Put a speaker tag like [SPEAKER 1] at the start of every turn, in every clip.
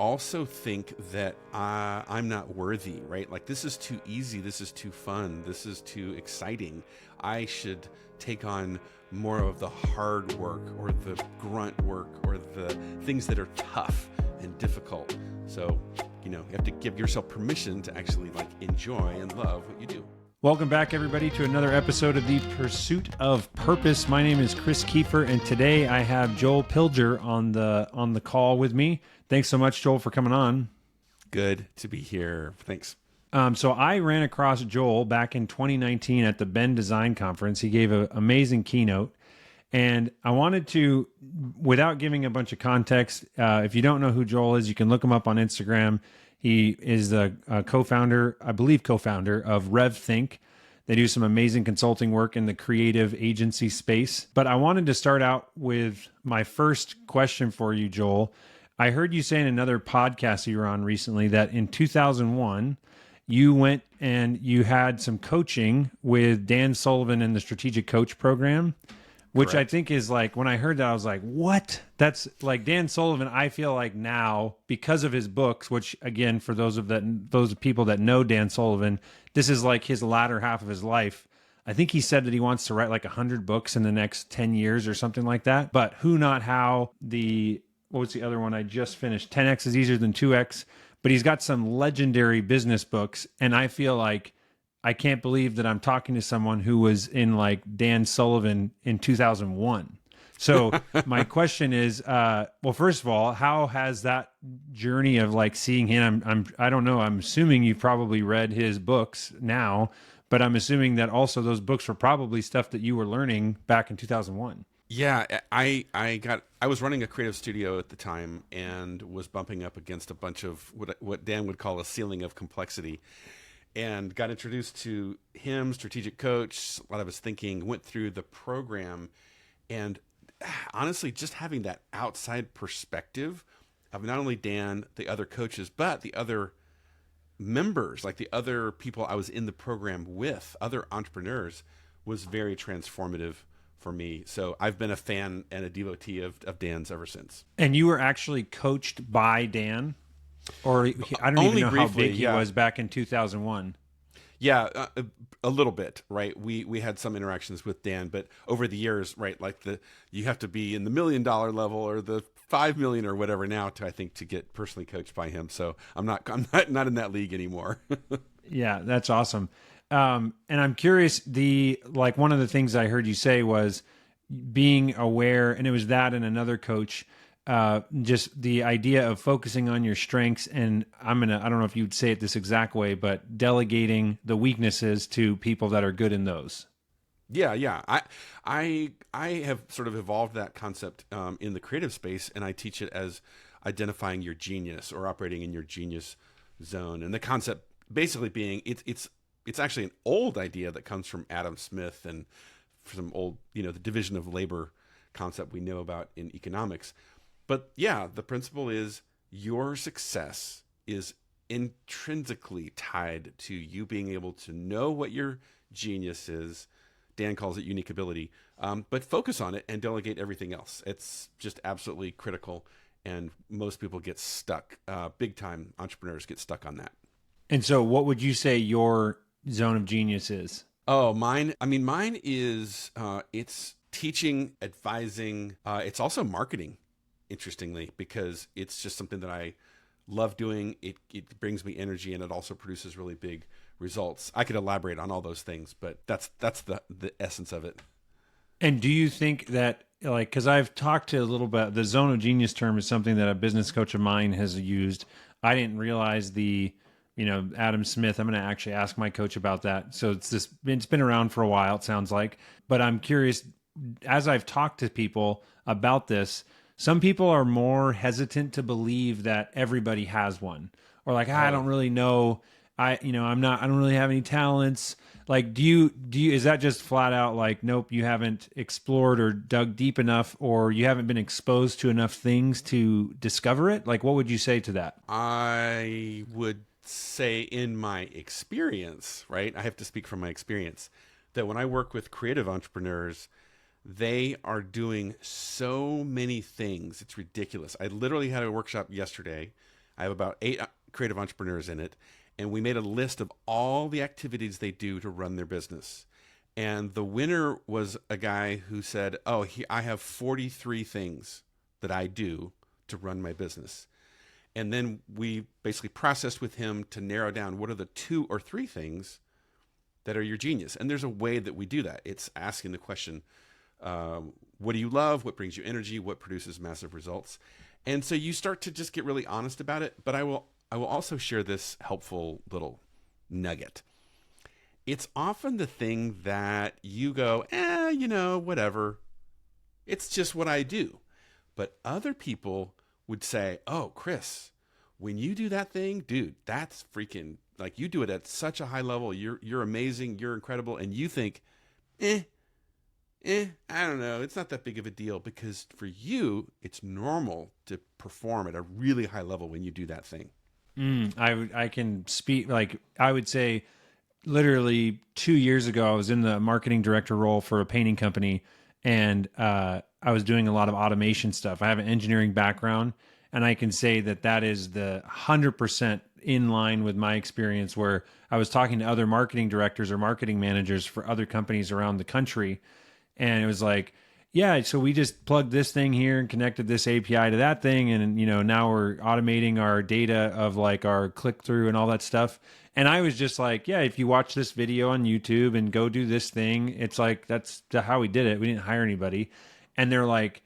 [SPEAKER 1] also think that I'm not worthy, right? Like, this is too easy. This is too fun. This is too exciting. I should take on more of the hard work or the grunt work or the things that are tough and difficult. So, you have to give yourself permission to actually enjoy and love what you do.
[SPEAKER 2] Welcome back, everybody, to another episode of The Pursuit of Purpose. My name is Chris Kiefer, and today I have Joel Pilger on the call with me. Thanks so much, Joel, for coming on.
[SPEAKER 1] Good to be here. Thanks.
[SPEAKER 2] So I ran across Joel back in 2019 at the Bend Design Conference. He gave an amazing keynote, and I wanted to, without giving a bunch of context, if you don't know who Joel is, you can look him up on Instagram. He is the co-founder of RevThink. They do some amazing consulting work in the creative agency space. But I wanted to start out with my first question for you, Joel. I heard you say in another podcast you were on recently that in 2001, you went and you had some coaching with Dan Sullivan in the Strategic Coach Program, which
[SPEAKER 1] Correct.
[SPEAKER 2] I think is when I heard that, I was like, what? That's Dan Sullivan. I feel like now, because of his books, which again, for those people that know Dan Sullivan, this is his latter half of his life. I think he said that he wants to write 100 books in the next 10 years or something like that. But Who Not How, what was the other one I just finished? 10X is easier than 2X. But he's got some legendary business books. And I feel like I can't believe that I'm talking to someone who was in Dan Sullivan in 2001. So my question is, well, first of all, how has that journey of seeing him? I don't know. I'm assuming you've probably read his books now, but I'm assuming that also those books were probably stuff that you were learning back in 2001.
[SPEAKER 1] Yeah, I was running a creative studio at the time and was bumping up against a bunch of what Dan would call a ceiling of complexity, and got introduced to him, Strategic Coach, a lot of his thinking, went through the program, and honestly, just having that outside perspective of not only Dan, the other coaches, but the other members, the other people I was in the program with, other entrepreneurs, was very transformative for me. So I've been a fan and a devotee of Dan's ever since.
[SPEAKER 2] And you were actually coached by Dan? Or I don't
[SPEAKER 1] Only
[SPEAKER 2] even know
[SPEAKER 1] briefly,
[SPEAKER 2] how big he
[SPEAKER 1] yeah.
[SPEAKER 2] was back in 2001.
[SPEAKER 1] Yeah, a little bit, right? We had some interactions with Dan, but over the years, right, you have to be in the $1 million level or the 5 million or whatever now to get personally coached by him. So I'm not in that league anymore.
[SPEAKER 2] Yeah, that's awesome. And I'm curious, one of the things I heard you say was being aware, and it was that and another coach, just the idea of focusing on your strengths. And I don't know if you'd say it this exact way, but delegating the weaknesses to people that are good in those.
[SPEAKER 1] Yeah. I have sort of evolved that concept in the creative space, and I teach it as identifying your genius or operating in your genius zone. And the concept basically being it's actually an old idea that comes from Adam Smith and some old, the division of labor concept we know about in economics. But yeah, the principle is your success is intrinsically tied to you being able to know what your genius is. Dan calls it unique ability, but focus on it and delegate everything else. It's just absolutely critical. And most people get stuck. Big time entrepreneurs get stuck on that.
[SPEAKER 2] And so what would you say your zone of genius is?
[SPEAKER 1] Oh, mine is, it's teaching, advising. It's also marketing, interestingly, because it's just something that I love doing. It brings me energy, and it also produces really big results. I could elaborate on all those things, but that's the essence of it.
[SPEAKER 2] And do you think that, because I've talked to a little bit, the zone of genius term is something that a business coach of mine has used. I didn't realize Adam Smith. I'm going to actually ask my coach about that. So it's been around for a while, it sounds like. But I'm curious, as I've talked to people about this, some people are more hesitant to believe that everybody has one, or I don't really know. I don't really have any talents. Do you, is that just flat out nope, you haven't explored or dug deep enough, or you haven't been exposed to enough things to discover it? What would you say to that?
[SPEAKER 1] I would say, in my experience, right? I have to speak from my experience, that when I work with creative entrepreneurs, they are doing so many things. It's ridiculous. I literally had a workshop yesterday. I have about 8 creative entrepreneurs in it, and we made a list of all the activities they do to run their business. And the winner was a guy who said, "Oh, I have 43 things that I do to run my business." And then we basically processed with him to narrow down what are the 2 or 3 things that are your genius. And there's a way that we do that. It's asking the question, what do you love? What brings you energy? What produces massive results? And so you start to just get really honest about it. But I will also share this helpful little nugget. It's often the thing that you go, whatever. It's just what I do. But other people would say, "Oh, Chris, when you do that thing, dude, that's freaking, like, you do it at such a high level. You're amazing. You're incredible." And you think, I don't know. It's not that big of a deal, because for you, it's normal to perform at a really high level when you do that thing.
[SPEAKER 2] I can speak, like, I would say literally 2 years ago, I was in the marketing director role for a painting company, and I was doing a lot of automation stuff. I have an engineering background, and I can say that that is the 100% in line with my experience, where I was talking to other marketing directors or marketing managers for other companies around the country. And it was like, yeah, so we just plugged this thing here and connected this API to that thing. And, now we're automating our data of like our click through and all that stuff. And I was just like, yeah, if you watch this video on YouTube and go do this thing, it's like, that's how we did it. We didn't hire anybody. And they're like,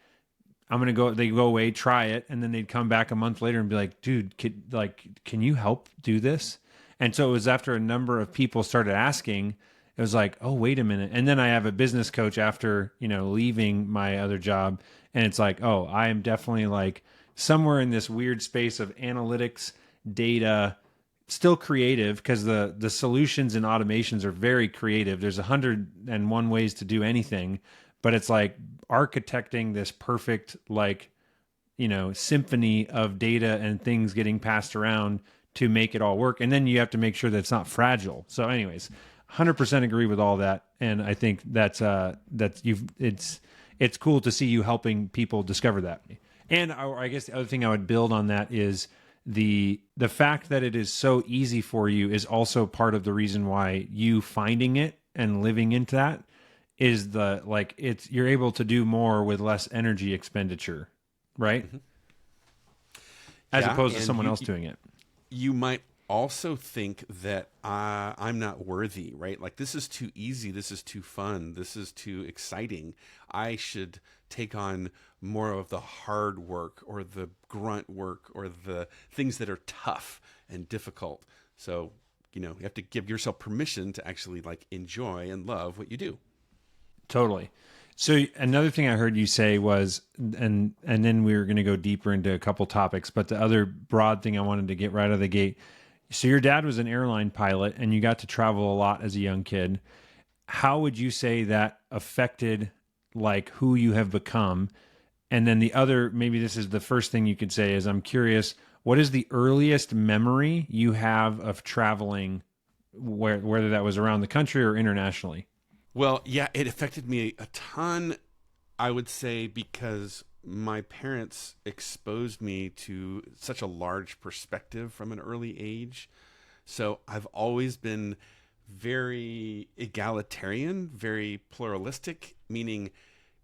[SPEAKER 2] they go away, try it. And then they'd come back a month later and be like, dude, can you help do this? And so it was after a number of people started asking, it was like, oh, wait a minute. And then I have a business coach after, leaving my other job. And it's like, oh, I am definitely like somewhere in this weird space of analytics, data, still creative, because the solutions and automations are very creative. There's 101 ways to do anything, but it's like architecting this perfect, like, symphony of data and things getting passed around to make it all work. And then you have to make sure that it's not fragile. So anyways, 100% agree with all that. And I think it's cool to see you helping people discover that. And I guess the other thing I would build on that is the fact that it is so easy for you is also part of the reason why you finding it and living into that is you're able to do more with less energy expenditure, right?
[SPEAKER 1] Mm-hmm.
[SPEAKER 2] As opposed to someone else doing it.
[SPEAKER 1] You might also think that I'm not worthy, right? Like, this is too easy. This is too fun. This is too exciting. I should take on more of the hard work or the grunt work or the things that are tough and difficult. So, you have to give yourself permission to actually like enjoy and love what you do.
[SPEAKER 2] Totally. So another thing I heard you say was, and then we were going to go deeper into a couple topics, but the other broad thing I wanted to get right out of the gate. So your dad was an airline pilot and you got to travel a lot as a young kid. How would you say that affected like who you have become? And then the other, maybe this is the first thing you could say, is I'm curious, what is the earliest memory you have of traveling, whether that was around the country or internationally?
[SPEAKER 1] Well, yeah, it affected me a ton, I would say, because my parents exposed me to such a large perspective from an early age. So I've always been very egalitarian, very pluralistic, meaning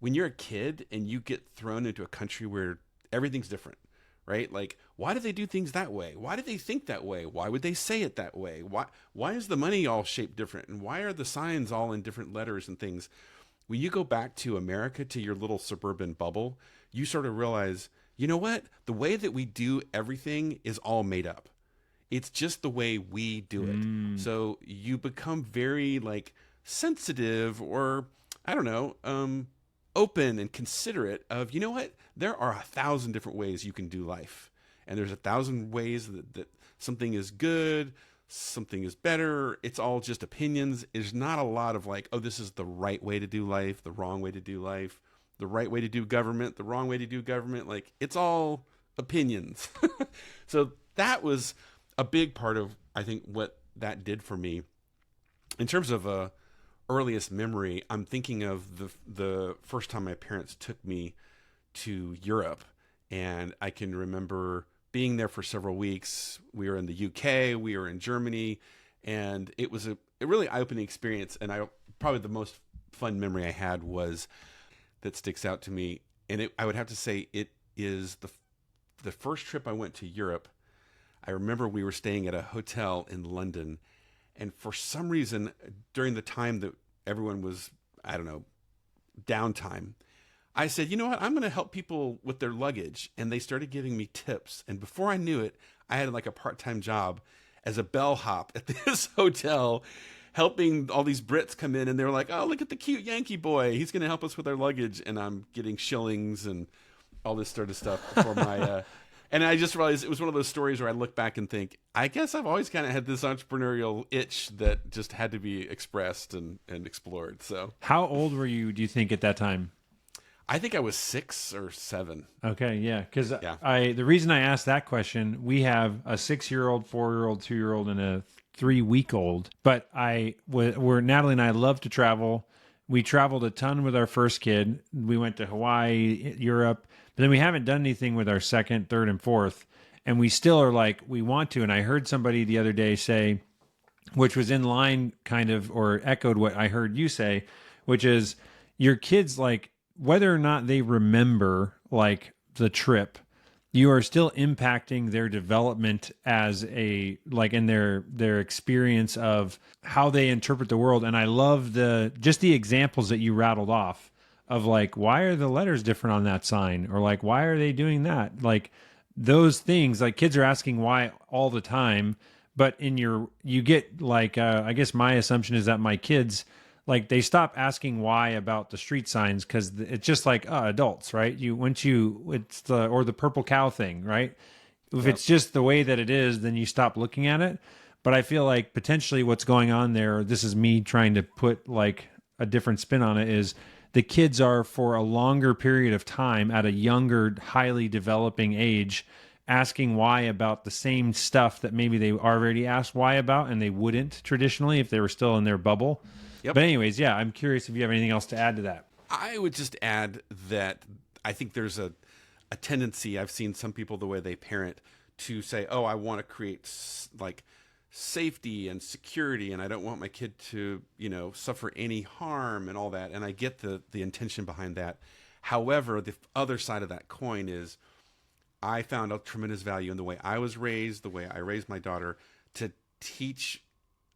[SPEAKER 1] when you're a kid and you get thrown into a country where everything's different, right? Like, why do they do things that way? Why do they think that way? Why would they say it that way? Why is the money all shaped different? And why are the signs all in different letters and things? When you go back to America, to your little suburban bubble, you sort of realize, you know what? The way that we do everything is all made up. It's just the way we do it. So you become very like sensitive, or I don't know, open and considerate of, you know what? There are 1,000 different ways you can do life. And there's 1,000 ways that something is good, something is better. It's all just opinions. There's not a lot of like, oh, this is the right way to do life, the wrong way to do life, the right way to do government, the wrong way to do government. Like, it's all opinions. So that was a big part of, I think, what that did for me. In terms of earliest memory, I'm thinking of the first time my parents took me to Europe. And I can remember being there for several weeks. We were in the UK, we were in Germany, and it was a really eye-opening experience. And probably the most fun memory I had was that sticks out to me. And I would have to say it is the first trip I went to Europe. I remember we were staying at a hotel in London, and for some reason, during the time that everyone was, I don't know, downtime, I said, you know what, I'm going to help people with their luggage. And they started giving me tips. And before I knew it, I had like a part-time job as a bellhop at this hotel, helping all these Brits come in. And they were like, oh, look at the cute Yankee boy. He's going to help us with our luggage. And I'm getting shillings and all this sort of stuff for my... And I just realized it was one of those stories where I look back and think, I guess I've always kind of had this entrepreneurial itch that just had to be expressed and explored. So,
[SPEAKER 2] how old were you, do you think, at that time?
[SPEAKER 1] I think I was 6 or 7.
[SPEAKER 2] Okay, yeah. Because the reason I asked that question, we have a 6-year-old, 4-year-old, 2-year-old, and a 3-week-old. But Natalie and I love to travel. We traveled a ton with our first kid. We went to Hawaii, Europe. But then we haven't done anything with our second, third, and fourth. And we still are like, we want to. And I heard somebody the other day say, which was in line kind of, or echoed what I heard you say, which is your kids, like, whether or not they remember like the trip, you are still impacting their development as in their experience of how they interpret the world. And I love the examples that you rattled off of like, why are the letters different on that sign? Or like, why are they doing that? Like those things, like kids are asking why all the time, but you get like, I guess my assumption is that my kids, like they stop asking why about the street signs. Cause it's just like adults, right? It's the purple cow thing, right? If it's just the way that it is, then you stop looking at it. But I feel like potentially what's going on there, this is me trying to put like a different spin on it, is the kids are for a longer period of time at a younger, highly developing age, asking why about the same stuff that maybe they already asked why about, and they wouldn't traditionally if they were still in their bubble. Yep. But anyways, yeah, I'm curious if you have anything else to add to that.
[SPEAKER 1] I would just add that I think there's a tendency, I've seen some people, the way they parent, to say, oh, I want to create like safety and security, and I don't want my kid to, suffer any harm and all that. And I get the intention behind that. However, the other side of that coin is I found a tremendous value in the way I was raised, the way I raised my daughter, to teach.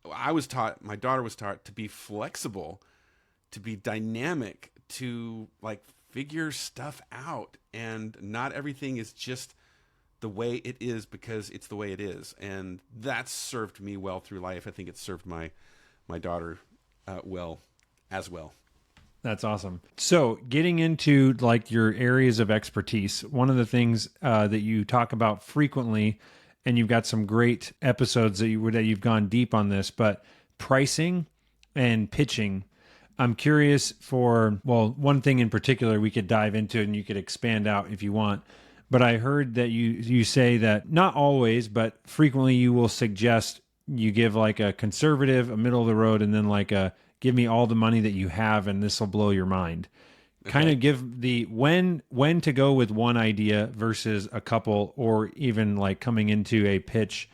[SPEAKER 1] My daughter was taught to be flexible, to be dynamic, to like figure stuff out. And not everything is just the way it is because it's the way it is. And that's served me well through life. I think it's served my daughter well as well.
[SPEAKER 2] That's awesome. So getting into like your areas of expertise, one of the things that you talk about frequently, and you've got some great episodes that you've gone deep on this, but pricing and pitching. I'm curious one thing in particular we could dive into, and you could expand out if you want. But I heard that you say that not always, but frequently you will suggest you give like a conservative, a middle of the road, and then like a give me all the money that you have and this will blow your mind. Okay. Kind of give the when to go with one idea versus a couple, or even like coming into a pitch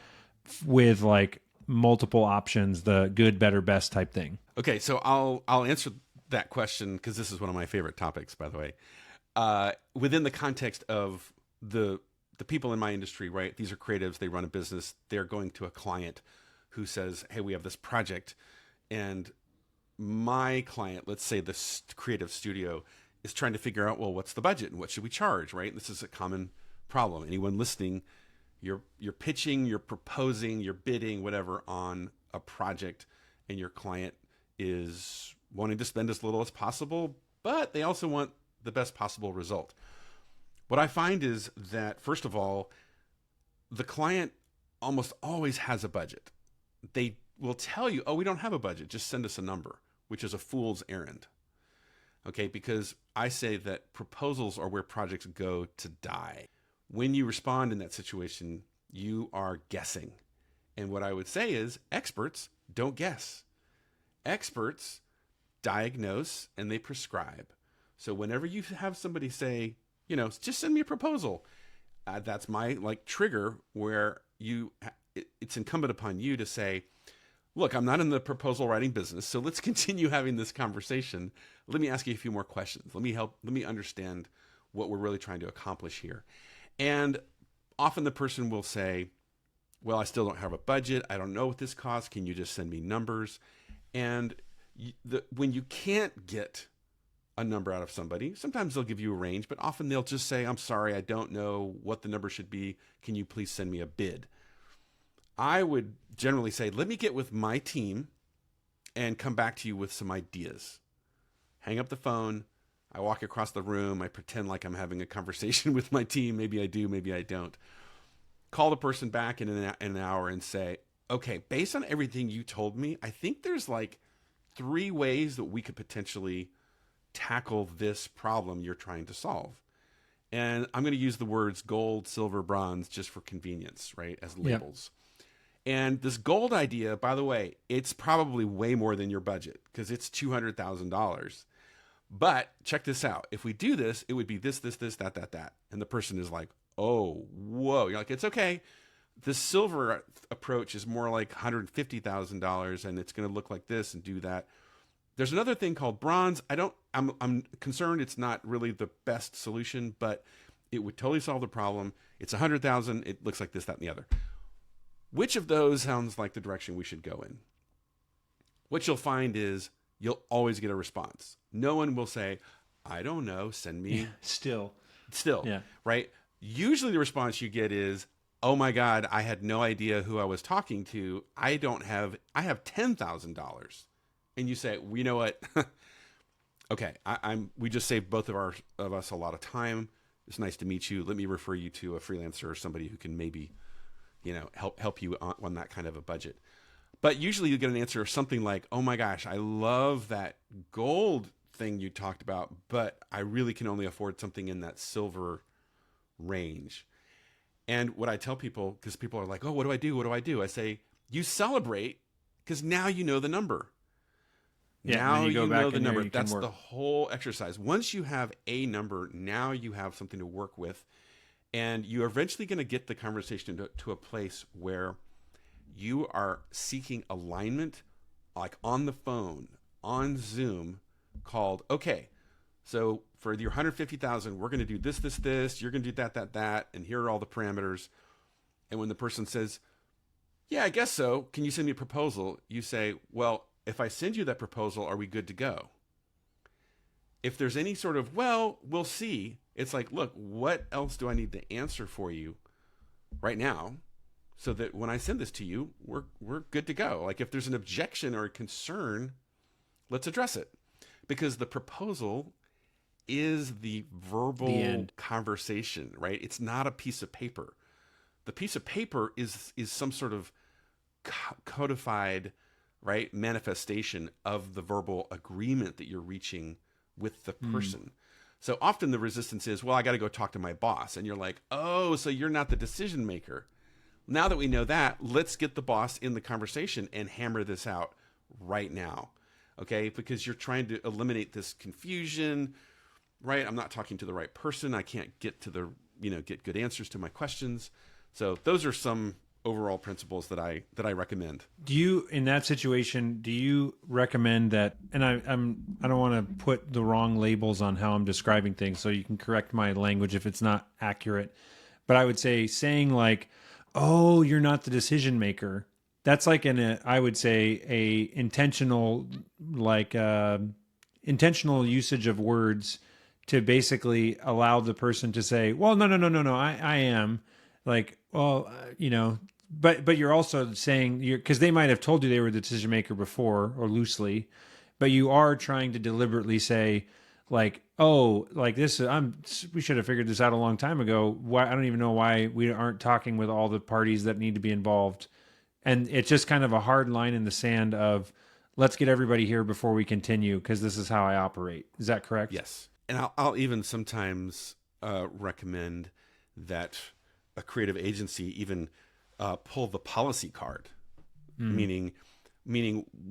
[SPEAKER 2] with like multiple options, the good, better, best type thing.
[SPEAKER 1] Okay, so I'll answer that question because this is one of my favorite topics, by the way. Within the context of the people in my industry, right? These are creatives. They run a business. They're going to a client who says, hey, we have this project. And my client, let's say the creative studio, is trying to figure out, well, what's the budget and what should we charge, right? This is a common problem. Anyone listening, you're pitching, you're proposing, you're bidding, whatever, on a project, and your client is wanting to spend as little as possible, but they also want the best possible result. What I find is that, first of all, the client almost always has a budget. They will tell you, oh, we don't have a budget, just send us a number, which is a fool's errand. Okay, because I say that proposals are where projects go to die. When you respond in that situation, you are guessing. And what I would say is experts don't guess. Experts diagnose and they prescribe. So whenever you have somebody say, just send me a proposal, that's my like trigger where it's incumbent upon you to say, look, I'm not in the proposal writing business, so let's continue having this conversation. Let me ask you a few more questions. Let me understand what we're really trying to accomplish here. And often the person will say, well, I still don't have a budget. I don't know what this costs. Can you just send me numbers? And when you can't get a number out of somebody, sometimes they'll give you a range, but often they'll just say, I'm sorry, I don't know what the number should be. Can you please send me a bid? I would generally say, let me get with my team and come back to you with some ideas. Hang up the phone. I walk across the room. I pretend like I'm having a conversation with my team. Maybe I do, maybe I don't. Call the person back in an hour and say, okay, based on everything you told me, I think there's like 3 ways that we could potentially tackle this problem you're trying to solve. And I'm going to use the words gold, silver, bronze just for convenience, right, as labels. Yep. And this gold idea, by the way, it's probably way more than your budget because it's $200,000. But check this out. If we do this, it would be this, that. And the person is like, oh, whoa. You're like, it's okay. The silver approach is more like $150,000 and it's going to look like this and do that. There's another thing called bronze. I'm concerned it's not really the best solution, but it would totally solve the problem. It's 100,000. It looks like this, that, and the other. Which of those sounds like the direction we should go in? What you'll find is you'll always get a response. No one will say, I don't know, send me.
[SPEAKER 2] Still.
[SPEAKER 1] Yeah. Right? Usually the response you get is, oh my God, I had no idea who I was talking to. I have $10,000. And you say, well, you know what? Okay, we just saved both of us a lot of time. It's nice to meet you. Let me refer you to a freelancer or somebody who can maybe, help you on that kind of a budget. But usually you get an answer of something like, oh my gosh, I love that gold thing you talked about, but I really can only afford something in that silver range. And what I tell people, because people are like, oh, what do I do? What do I do? I say, you celebrate because now you know the number.
[SPEAKER 2] Yeah,
[SPEAKER 1] now you know the number. That's the whole exercise. Once you have a number, now you have something to work with. And you're eventually going to get the conversation to a place where you are seeking alignment, like on the phone, on Zoom, called, okay, so for your 150,000, we're going to do this, you're going to do that, and here are all the parameters. And when the person says, yeah, I guess so, can you send me a proposal? You say, well, if I send you that proposal, are we good to go? If there's any sort of, well, we'll see, it's like, look, what else do I need to answer for you right now so that when I send this to you, we're good to go? Like if there's an objection or a concern, let's address it. Because the proposal is the verbal conversation, right? It's not a piece of paper. The piece of paper is some sort of codified, right, manifestation of the verbal agreement that you're reaching with the person. So often the resistance is, well, I got to go talk to my boss. And you're like, oh, so you're not the decision maker. Now that we know that, let's get the boss in the conversation and hammer this out right now. Okay, because you're trying to eliminate this confusion, right? I'm not talking to the right person. I can't get to get good answers to my questions. So those are some overall principles that I recommend.
[SPEAKER 2] Do you, in that situation, do you recommend that? And I don't want to put the wrong labels on how I'm describing things, so you can correct my language if it's not accurate. But I would say saying like, "Oh, you're not the decision maker." That's like I would say a intentional usage of words to basically allow the person to say, well, no, I am like, well, but you're also saying because they might have told you they were the decision maker before or loosely, but you are trying to deliberately say like, oh, like this, we should have figured this out a long time ago. Why, I don't even know why we aren't talking with all the parties that need to be involved. And it's just kind of a hard line in the sand of let's get everybody here before we continue because this is how I operate. Is that correct?
[SPEAKER 1] Yes. And I'll even sometimes recommend that a creative agency even pull the policy card, meaning,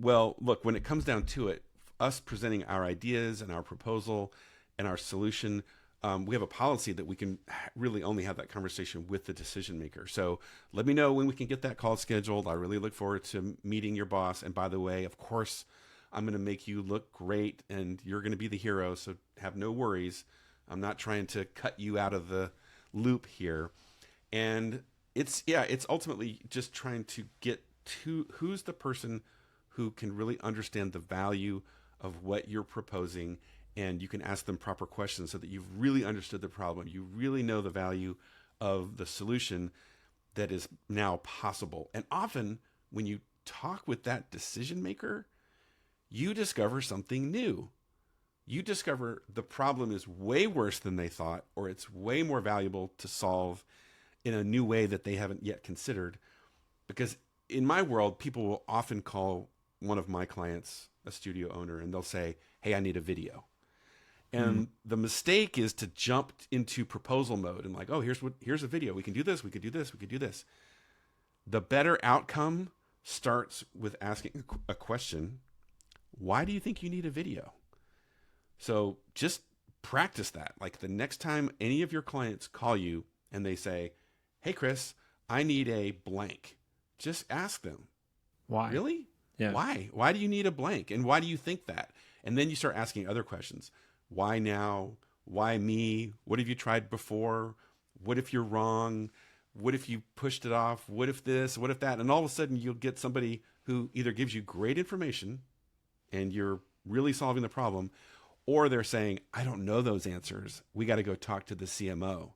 [SPEAKER 1] well, look, when it comes down to it, us presenting our ideas and our proposal and our solution, we have a policy that we can really only have that conversation with the decision maker. So let me know when we can get that call scheduled. I really look forward to meeting your boss. And by the way, of course, I'm going to make you look great and you're going to be the hero. So have no worries. I'm not trying to cut you out of the loop here. And it's ultimately just trying to get to who's the person who can really understand the value of what you're proposing, and you can ask them proper questions so that you've really understood the problem. You really know the value of the solution that is now possible. And often when you talk with that decision maker, you discover something new. You discover the problem is way worse than they thought, or it's way more valuable to solve in a new way that they haven't yet considered. Because in my world, people will often call one of my clients a studio owner and they'll say, hey, I need a video. And the mistake is to jump into proposal mode and like, oh, here's a video. We can do this. We could do this. We could do this. The better outcome starts with asking a question. Why do you think you need a video? So just practice that. Like the next time any of your clients call you and they say, hey, Chris, I need a blank. Just ask them.
[SPEAKER 2] Why?
[SPEAKER 1] Really?
[SPEAKER 2] Yeah.
[SPEAKER 1] Why? Why do you need a blank? And why do you think that? And then you start asking other questions. Why now? Why me? What have you tried before? What if you're wrong? What if you pushed it off? What if this? What if that? And all of a sudden you'll get somebody who either gives you great information and you're really solving the problem, or they're saying, I don't know those answers. We got to go talk to the CMO.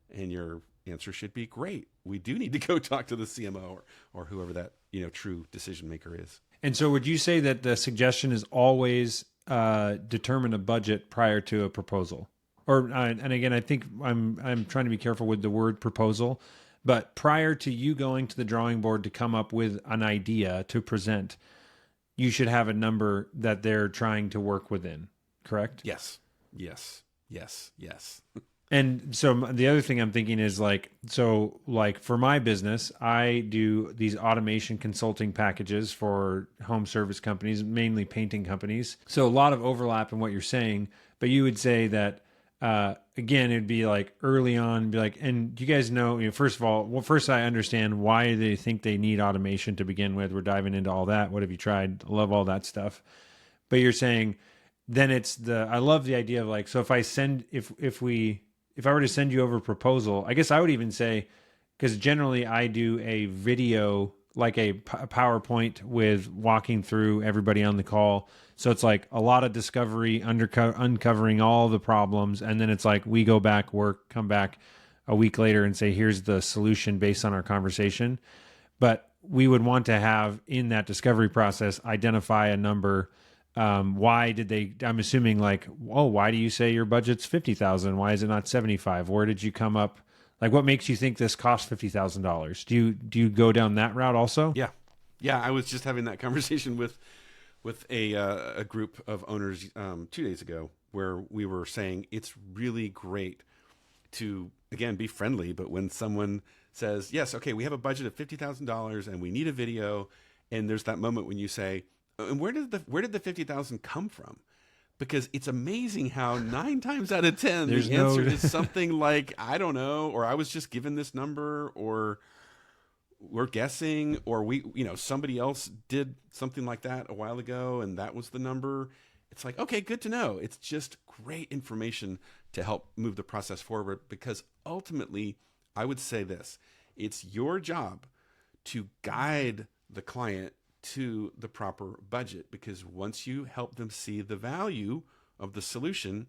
[SPEAKER 1] And your answer should be, great. We do need to go talk to the CMO or whoever that, true decision maker is.
[SPEAKER 2] And so would you say that the suggestion is always determine a budget prior to a proposal? Or and again, I think I'm trying to be careful with the word proposal, but prior to you going to the drawing board to come up with an idea to present, you should have a number that they're trying to work within, correct?
[SPEAKER 1] Yes.
[SPEAKER 2] And so the other thing I'm thinking is like for my business, I do these automation consulting packages for home service companies, mainly painting companies. So a lot of overlap in what you're saying, but you would say that, again, it'd be like early on, be like, and you guys know, first of all, first I understand why they think they need automation to begin with. We're diving into all that. What have you tried? I love all that stuff. But you're saying then I love the idea of like, so if I were to send you over a proposal, I guess I would even say, because generally I do a video, like a PowerPoint with walking through everybody on the call. So it's like a lot of discovery, uncovering all the problems. And then it's like we go back, come back a week later and say, here's the solution based on our conversation. But we would want to have in that discovery process, identify a number. Why did they, I'm assuming like, oh, why do you say your budget's 50,000? Why is it not 75? Where did you come up? Like what makes you think this costs $50,000? Do you go down that route also?
[SPEAKER 1] Yeah. I was just having that conversation with a group of owners, 2 days ago, where we were saying it's really great to, again, be friendly. But when someone says, yes, okay, we have a budget of $50,000 and we need a video. And there's that moment when you say, and where did the 50,000 come from? Because it's amazing how 9 times out of 10 the answer is something like, I don't know, or I was just given this number, or we're guessing, or somebody else did something like that a while ago and that was the number. It's like, okay, good to know. It's just great information to help move the process forward, because ultimately I would say this, it's your job to guide the client to the proper budget, because once you help them see the value of the solution,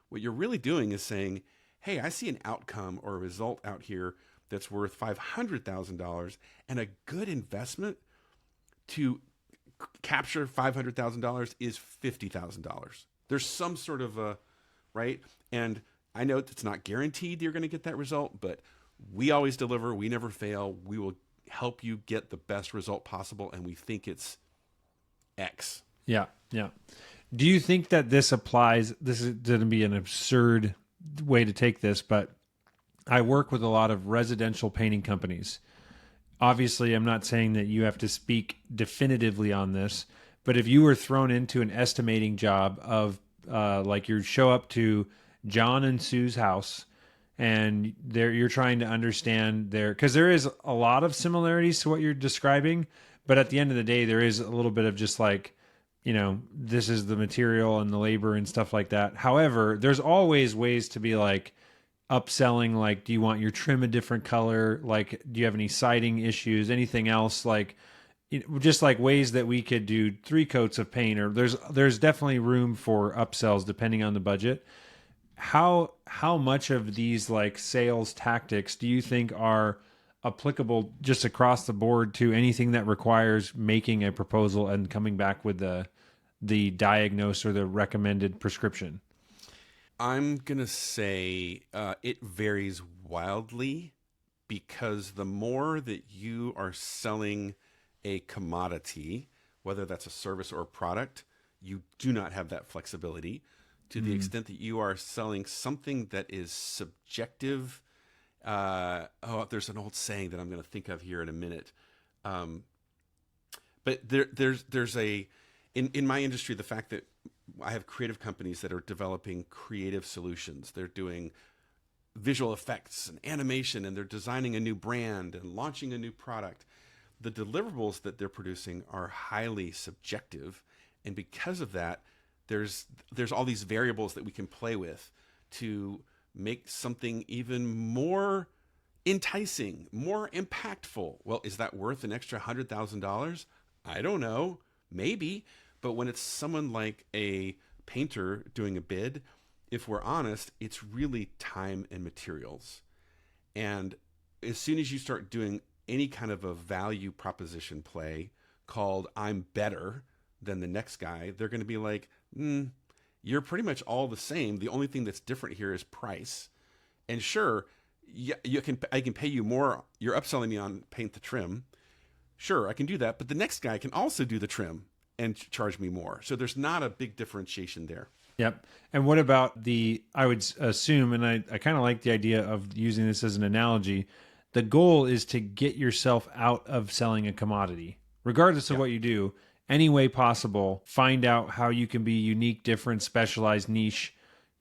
[SPEAKER 1] what you're really doing is saying, hey, I see an outcome or a result out here that's worth $500,000, and a good investment to capture $500,000 is $50,000. There's some sort of a, right? And I know it's not guaranteed you're going to get that result, but we always deliver. We never fail. We will help you get the best result possible, and we think it's X.
[SPEAKER 2] Yeah. Do you think that this applies? This is going to be an absurd way to take this, but I work with a lot of residential painting companies. Obviously, I'm not saying that you have to speak definitively on this, but if you were thrown into an estimating job of like you show up to John and Sue's house, and you're trying to understand their, because there is a lot of similarities to what you're describing, but at the end of the day, there is a little bit of just like, this is the material and the labor and stuff like that. However, there's always ways to be like upselling, like, do you want your trim a different color? Like, do you have any siding issues? Anything else? Like, just like ways that we could do 3 coats of paint, or there's definitely room for upsells depending on the budget. How much of these like sales tactics do you think are applicable just across the board to anything that requires making a proposal and coming back with the diagnose or the recommended prescription?
[SPEAKER 1] I'm gonna say it varies wildly, because the more that you are selling a commodity, whether that's a service or a product, you do not have that flexibility. To the extent that you are selling something that is subjective. There's an old saying that I'm going to think of here in a minute. But there's in my industry, the fact that I have creative companies that are developing creative solutions. They're doing visual effects and animation, and they're designing a new brand and launching a new product. The deliverables that they're producing are highly subjective, and because of that, there's all these variables that we can play with to make something even more enticing, more impactful. Well, is that worth an extra $100,000? I don't know, maybe. But when it's someone like a painter doing a bid, if we're honest, it's really time and materials. And as soon as you start doing any kind of a value proposition play called "I'm better than the next guy," they're going to be like, you're pretty much all the same. The only thing that's different here is price. And sure, yeah, I can pay you more. You're upselling me on paint the trim. Sure, I can do that. But the next guy can also do the trim and charge me more. So there's not a big differentiation there.
[SPEAKER 2] Yep. And what about I would assume, and I kind of like the idea of using this as an analogy, the goal is to get yourself out of selling a commodity, regardless of what you do. Any way possible, find out how you can be unique, different, specialized, niche,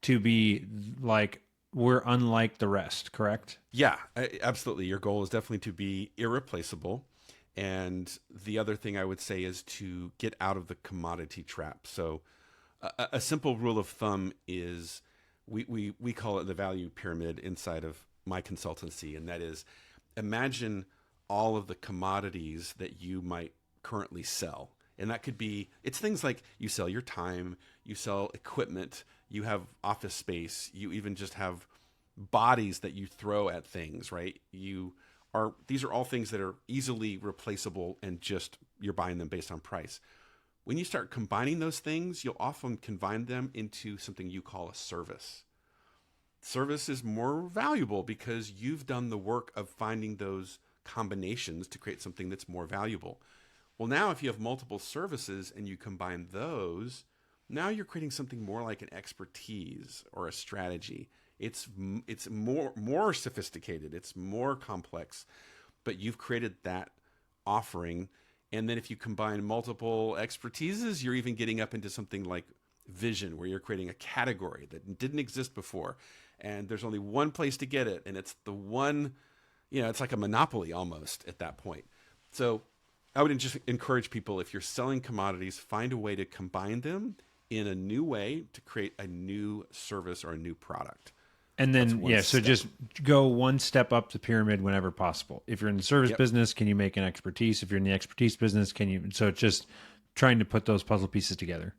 [SPEAKER 2] to be like, we're unlike the rest, correct?
[SPEAKER 1] Yeah, absolutely. Your goal is definitely to be irreplaceable. And the other thing I would say is to get out of the commodity trap. So a simple rule of thumb is we call it the value pyramid inside of my consultancy. And that is, imagine all of the commodities that you might currently sell. And that could be, it's things like you sell your time, you sell equipment, you have office space, you even just have bodies that you throw at things, right? These are all things that are easily replaceable, and just you're buying them based on price. When you start combining those things, you'll often combine them into something you call a service. Service is more valuable because you've done the work of finding those combinations to create something that's more valuable. Well, now if you have multiple services and you combine those, now you're creating something more like an expertise or a strategy. It's more sophisticated, it's more complex, but you've created that offering. And then if you combine multiple expertises, you're even getting up into something like vision, where you're creating a category that didn't exist before, and there's only one place to get it, and it's the one, it's like a monopoly almost at that point. So I would just encourage people, if you're selling commodities, find a way to combine them in a new way to create a new service or a new product.
[SPEAKER 2] And then, so just go one step up the pyramid whenever possible. If you're in the service business, can you make an expertise? If you're in the expertise business, can you? So it's just trying to put those puzzle pieces together.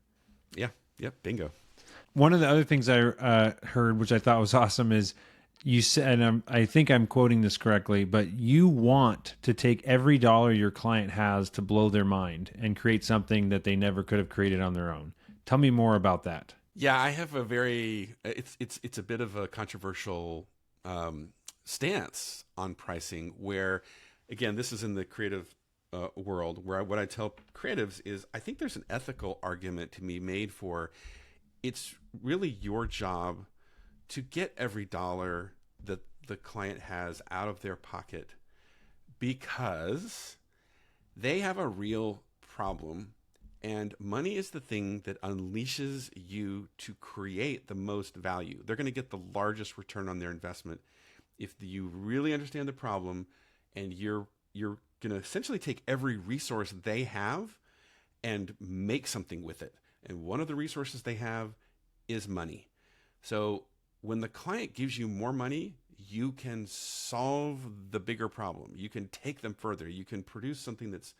[SPEAKER 1] Yeah. Yep. Bingo.
[SPEAKER 2] One of the other things I heard, which I thought was awesome, is you said, and I think I'm quoting this correctly, but you want to take every dollar your client has to blow their mind and create something that they never could have created on their own. Tell me more about that.
[SPEAKER 1] Yeah, I have a it's a bit of a controversial stance on pricing, where, again, this is in the creative world, where what I tell creatives is, I think there's an ethical argument to be made for, it's really your job to get every dollar that the client has out of their pocket, because they have a real problem And money is the thing that unleashes you to create the most value. They're going to get the largest return on their investment if you really understand the problem, and you're going to essentially take every resource they have and make something with it. And one of the resources they have is money. So when the client gives you more money, you can solve the bigger problem. You can take them further. You can produce something that's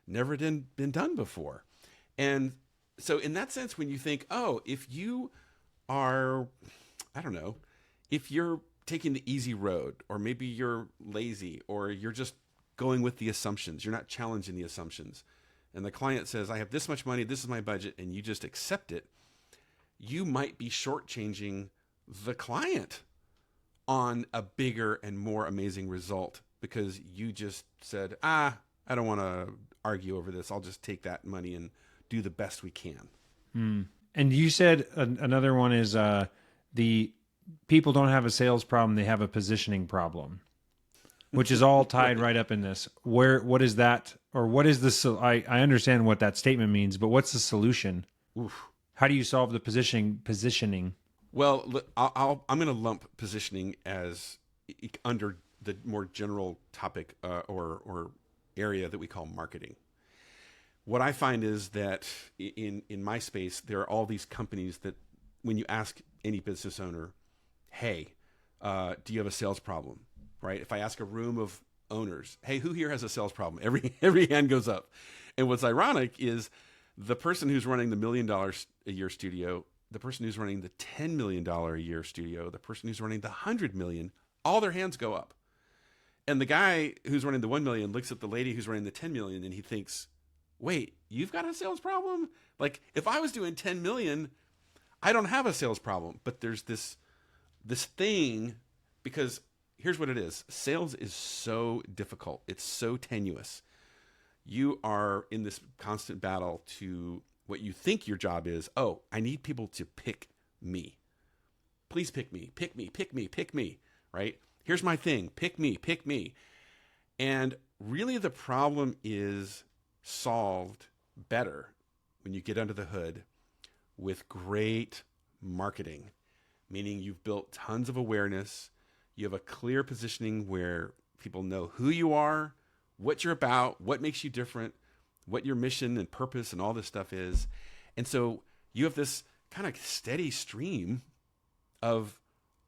[SPEAKER 1] never been done before. And so in that sense, when you think, oh, if you are, I don't know, if you're taking the easy road, or maybe you're lazy, or you're just going with the assumptions, you're not challenging the assumptions, and the client says, I have this much money, this is my budget, and you just accept it, you might be shortchanging the client on a bigger and more amazing result because you just said, I don't want to argue over this. I'll just take that money and do the best we can.
[SPEAKER 2] And you said another one is the people don't have a sales problem, they have a positioning problem, which is all tied right up in this. What is that, or what is the, I understand what that statement means, but what's the solution?
[SPEAKER 1] Oof.
[SPEAKER 2] How do you solve the positioning?
[SPEAKER 1] Well, I'm going to lump positioning as under the more general topic or area that we call marketing. What I find is that in my space, there are all these companies that when you ask any business owner, hey, do you have a sales problem? Right? If I ask a room of owners, hey, who here has a sales problem? Every hand goes up. And what's ironic is the person who's running the $1 million a year studio, the person who's running the $10 million a year studio, the person who's running the 100 million, all their hands go up. And the guy who's running the 1 million looks at the lady who's running the 10 million and he thinks, wait, you've got a sales problem? Like, if I was doing 10 million, I don't have a sales problem. But there's this thing, because here's what it is. Sales is so difficult. It's so tenuous. You are in this constant battle to what you think your job is. Oh, I need people to pick me. Please pick me, pick me, pick me, pick me, right? Here's my thing. Pick me, pick me. And really the problem is solved better when you get under the hood with great marketing, meaning you've built tons of awareness. You have a clear positioning where people know who you are, what you're about, what makes you different, what your mission and purpose and all this stuff is. And so you have this kind of steady stream of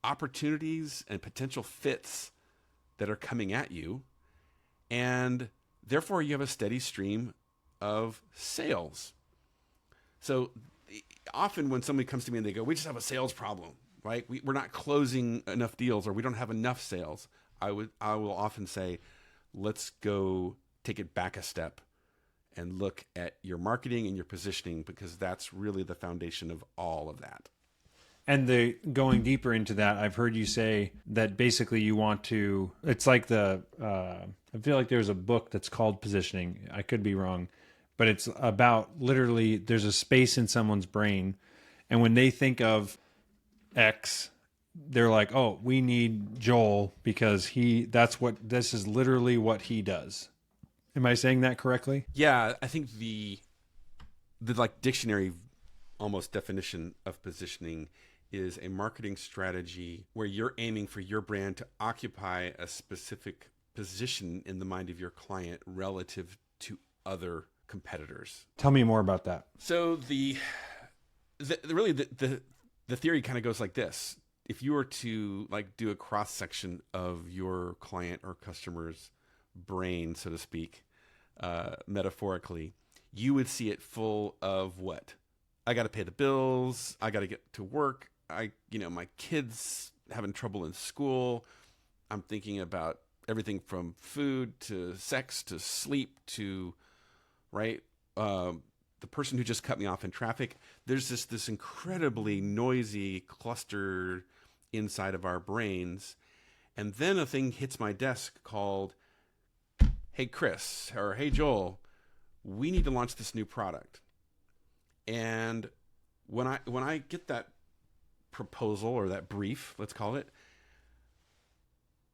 [SPEAKER 1] opportunities and potential fits that are coming at you. And therefore you have a steady stream of sales. So often when somebody comes to me and they go, we just have a sales problem, right? We're not closing enough deals, or we don't have enough sales. I will often say, let's go take it back a step and look at your marketing and your positioning, because that's really the foundation of all of that.
[SPEAKER 2] And going deeper into that, I've heard you say that basically you want to, it's like I feel like there's a book that's called Positioning. I could be wrong, but it's about literally there's a space in someone's brain. And when they think of X, they're like, oh, we need Joel because this is literally what he does. Am I saying that correctly?
[SPEAKER 1] Yeah, I think the like dictionary almost definition of positioning is a marketing strategy where you're aiming for your brand to occupy a specific position in the mind of your client relative to other competitors.
[SPEAKER 2] Tell me more about that.
[SPEAKER 1] So the theory kind of goes like this. If you were to like do a cross section of your client or customer's brain, so to speak, metaphorically, you would see it full of what? I got to pay the bills. I got to get to work. My kids having trouble in school. I'm thinking about everything from food to sex to sleep to, right? The person who just cut me off in traffic. There's this incredibly noisy cluster inside of our brains. And then a thing hits my desk called, hey, Chris, or hey, Joel, we need to launch this new product. And when I get that proposal or that brief, let's call it,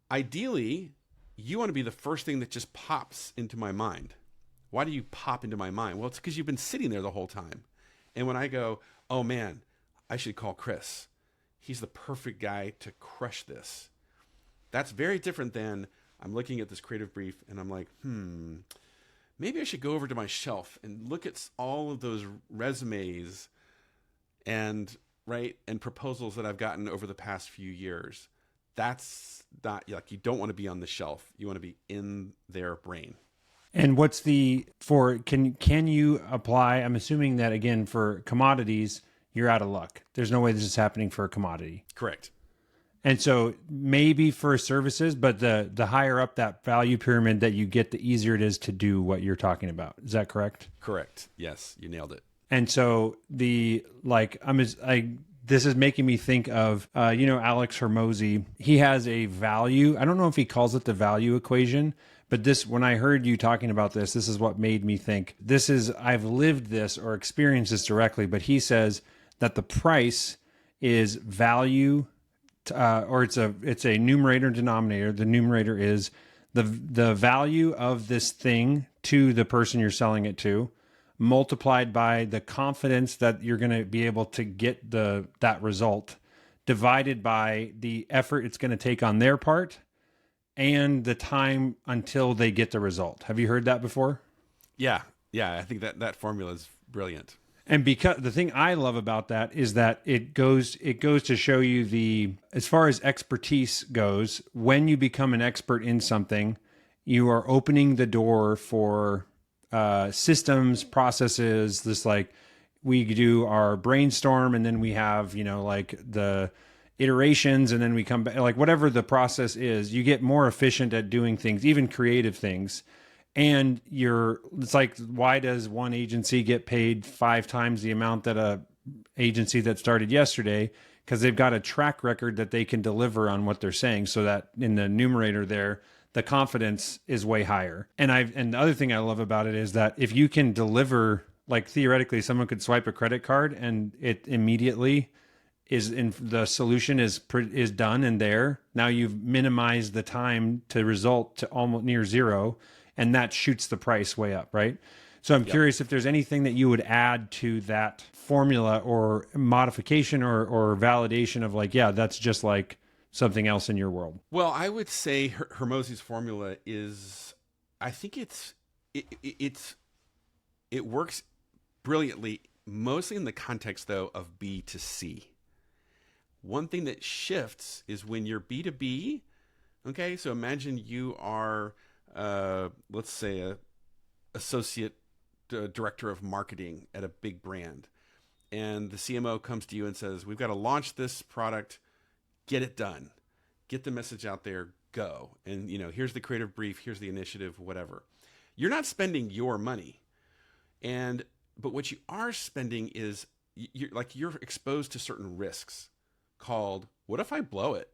[SPEAKER 1] ideally, you want to be the first thing that just pops into my mind. Why do you pop into my mind? Well, it's because you've been sitting there the whole time. And when I go, oh man, I should call Chris. He's the perfect guy to crush this. That's very different than I'm looking at this creative brief and I'm like, maybe I should go over to my shelf and look at all of those resumes and proposals that I've gotten over the past few years. That's not like, you don't want to be on the shelf. You want to be in their brain.
[SPEAKER 2] And what's can you apply? I'm assuming that again for commodities, you're out of luck. There's no way this is happening for a commodity.
[SPEAKER 1] Correct.
[SPEAKER 2] And so maybe for services, but the higher up that value pyramid that you get, the easier it is to do what you're talking about. Is that correct?
[SPEAKER 1] Correct. Yes, you nailed it.
[SPEAKER 2] And so this is making me think of, Alex Hormozy. He has a value. I don't know if he calls it the value equation, but when I heard you talking about this is what made me think I've lived this or experienced this directly, but he says that the price is value, or it's a numerator and denominator. The numerator is the value of this thing to the person you're selling it to, multiplied by the confidence that you're going to be able to get that result, divided by the effort it's going to take on their part and the time until they get the result. Have you heard that before?
[SPEAKER 1] Yeah. I think that formula is brilliant.
[SPEAKER 2] And because the thing I love about that is that it goes to show you as far as expertise goes, when you become an expert in something, you are opening the door for systems, processes. This, like, we do our brainstorm and then we have, the iterations, and then we come back, like whatever the process is, you get more efficient at doing things, even creative things. And it's like, why does one agency get paid 5 times the amount that a agency that started yesterday? Because they've got a track record that they can deliver on what they're saying, so that in the numerator there, the confidence is way higher. And the other thing I love about it is that if you can deliver, like theoretically, someone could swipe a credit card and it immediately the solution is done and there. Now you've minimized the time to result to almost near zero, and that shoots the price way up, right? So I'm curious if there's anything that you would add to that formula or modification or validation of, like, yeah, that's just like something else in your world.
[SPEAKER 1] Well, I would say Hormozy's formula is, I think it works brilliantly, mostly in the context though of B2C. One thing that shifts is when you're B2B. Okay, so imagine you are, let's say, a associate director of marketing at a big brand, and the CMO comes to you and says, we've got to launch this product, get it done, get the message out there, go. And here's the creative brief, here's the initiative, whatever. You're not spending your money, but what you are spending is you're exposed to certain risks called, what if I blow it?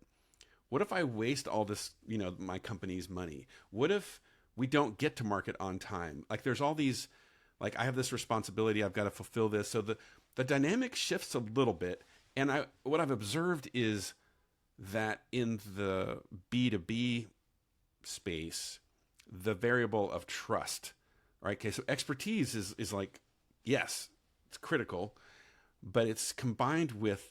[SPEAKER 1] What if I waste all this, my company's money? What if we don't get to market on time? Like, there's all these, like, I have this responsibility, I've got to fulfill this. So the dynamic shifts a little bit. And what I've observed is that in the B2B space, the variable of trust, right? Okay, so expertise is like, yes, it's critical, but it's combined with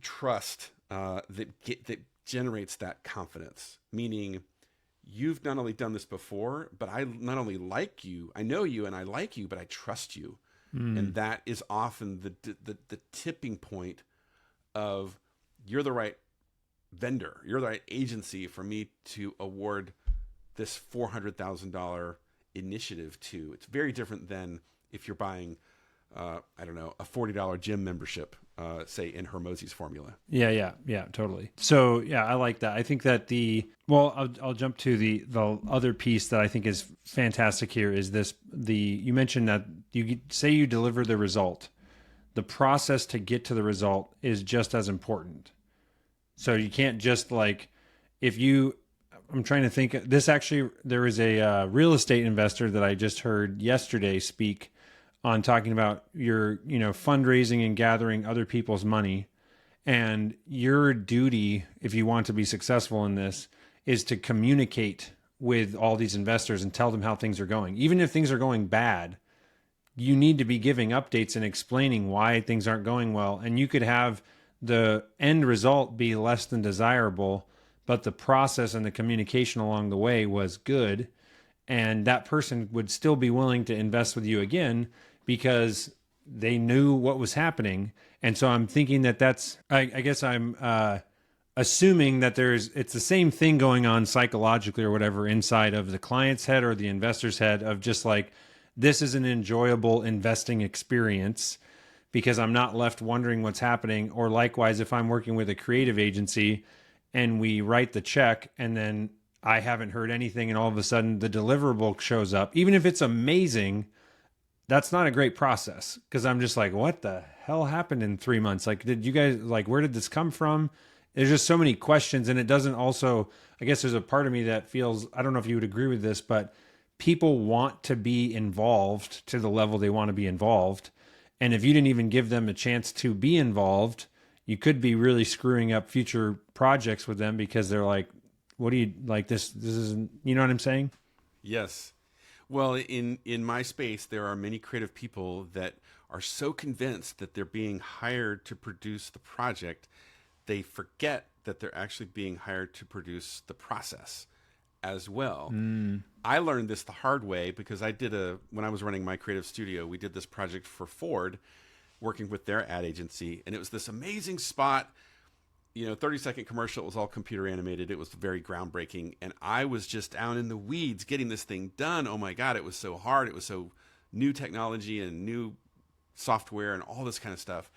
[SPEAKER 1] trust that generates that confidence. Meaning, you've not only done this before, but I not only like you, I know you and I like you, but I trust you. And that is often the tipping point of, you're the right vendor, you're the right agency for me to award this $400,000 initiative to. It's very different than if you're buying, a $40 gym membership, say in Hormozy's formula. Yeah,
[SPEAKER 2] totally. So yeah, I like that. I think that I'll jump to the other piece that I think is fantastic here is you mentioned that you deliver the result. The process to get to the result is just as important. So you can't just I'm trying to think, there was a real estate investor that I just heard yesterday speak on talking about your, fundraising and gathering other people's money. And your duty, if you want to be successful in this, is to communicate with all these investors and tell them how things are going. Even if things are going bad, you need to be giving updates and explaining why things aren't going well. And you could have the end result be less than desirable, but the process and the communication along the way was good. And that person would still be willing to invest with you again because they knew what was happening. And so I'm thinking that I guess I'm assuming that it's the same thing going on psychologically or whatever inside of the client's head or the investor's head of just like, this is an enjoyable investing experience because I'm not left wondering what's happening. Or likewise, if I'm working with a creative agency and we write the check and then I haven't heard anything and all of a sudden the deliverable shows up, even if it's amazing, that's not a great process because I'm just like, what the hell happened in 3 months? Like, did you guys, like, where did this come from? There's just so many questions. And it doesn't also, I guess there's a part of me that feels, I don't know if you would agree with this, but people want to be involved to the level they want to be involved. And if you didn't even give them a chance to be involved, you could be really screwing up future projects with them because they're like, what do you like this isn't, you know what I'm saying?
[SPEAKER 1] Yes. Well, in my space, there are many creative people that are so convinced that they're being hired to produce the project, they forget that they're actually being hired to produce the process as well. I learned this the hard way because when I was running my creative studio, we did this project for Ford, working with their ad agency, and it was this amazing spot, 30-second commercial. It was all computer animated. It was very groundbreaking, and I was just down in the weeds getting this thing done. Oh my God, it was so hard. It was so new technology and new software and all this kind of stuff.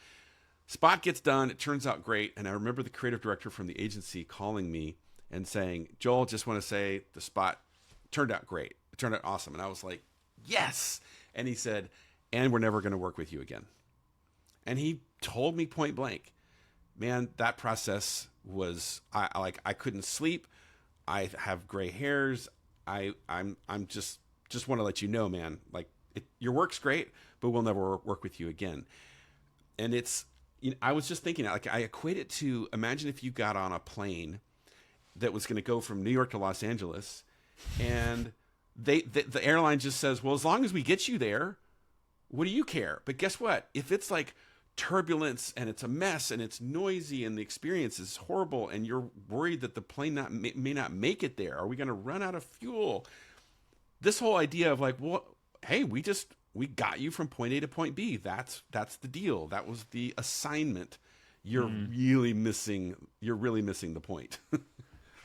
[SPEAKER 1] Spot gets done. It turns out great, and I remember the creative director from the agency calling me and saying, Joel, just want to say the spot turned out great. It turned out awesome. And I was like, yes. And he said, and we're never going to work with you again. And he told me point blank, man, that process was, I couldn't sleep. I have gray hairs. I'm just want to let you know, man, like your work's great, but we'll never work with you again. And I was just thinking, like, I equate it to, imagine if you got on a plane that was going to go from New York to Los Angeles, and the airline just says, well, as long as we get you there, what do you care? But guess what? If it's like turbulence and it's a mess and it's noisy and the experience is horrible and you're worried that the plane may not make it there, are we going to run out of fuel? This whole idea of like, well, hey, we got you from point A to point B. That's the deal. That was the assignment. You're really missing the point.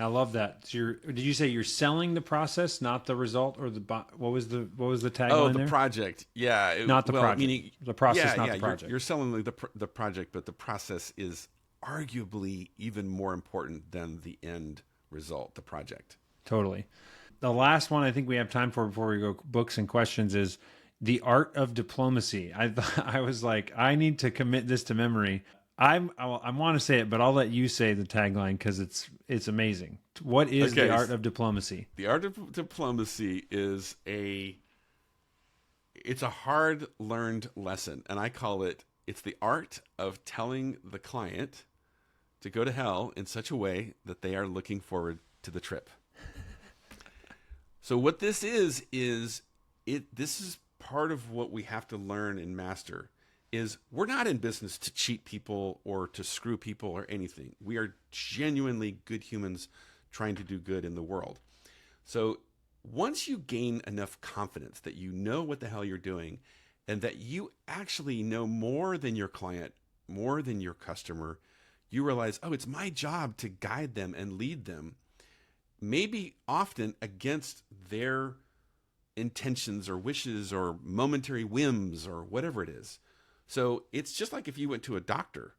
[SPEAKER 2] I love that. So did you say you're selling the process, not the result, or what was the tagline?
[SPEAKER 1] Oh, the
[SPEAKER 2] there?
[SPEAKER 1] project. Yeah,
[SPEAKER 2] not the project.
[SPEAKER 1] Meaning
[SPEAKER 2] the process, not the project.
[SPEAKER 1] You're selling the project, but the process is arguably even more important than the end result, the project.
[SPEAKER 2] Totally. The last one I think we have time for before we go books and questions is the art of diplomacy. I was like, I need to commit this to memory. I want to say it, but I'll let you say the tagline because it's amazing. What is the art of diplomacy?
[SPEAKER 1] The art of diplomacy is it's a hard learned lesson, and I call it's the art of telling the client to go to hell in such a way that they are looking forward to the trip. So what this is this is part of what we have to learn and master. Is we're not in business to cheat people or to screw people or anything. We are genuinely good humans trying to do good in the world. So once you gain enough confidence that you know what the hell you're doing and that you actually know more than your client, more than your customer, you realize, oh, it's my job to guide them and lead them, maybe often against their intentions or wishes or momentary whims or whatever it is. So it's just like if you went to a doctor,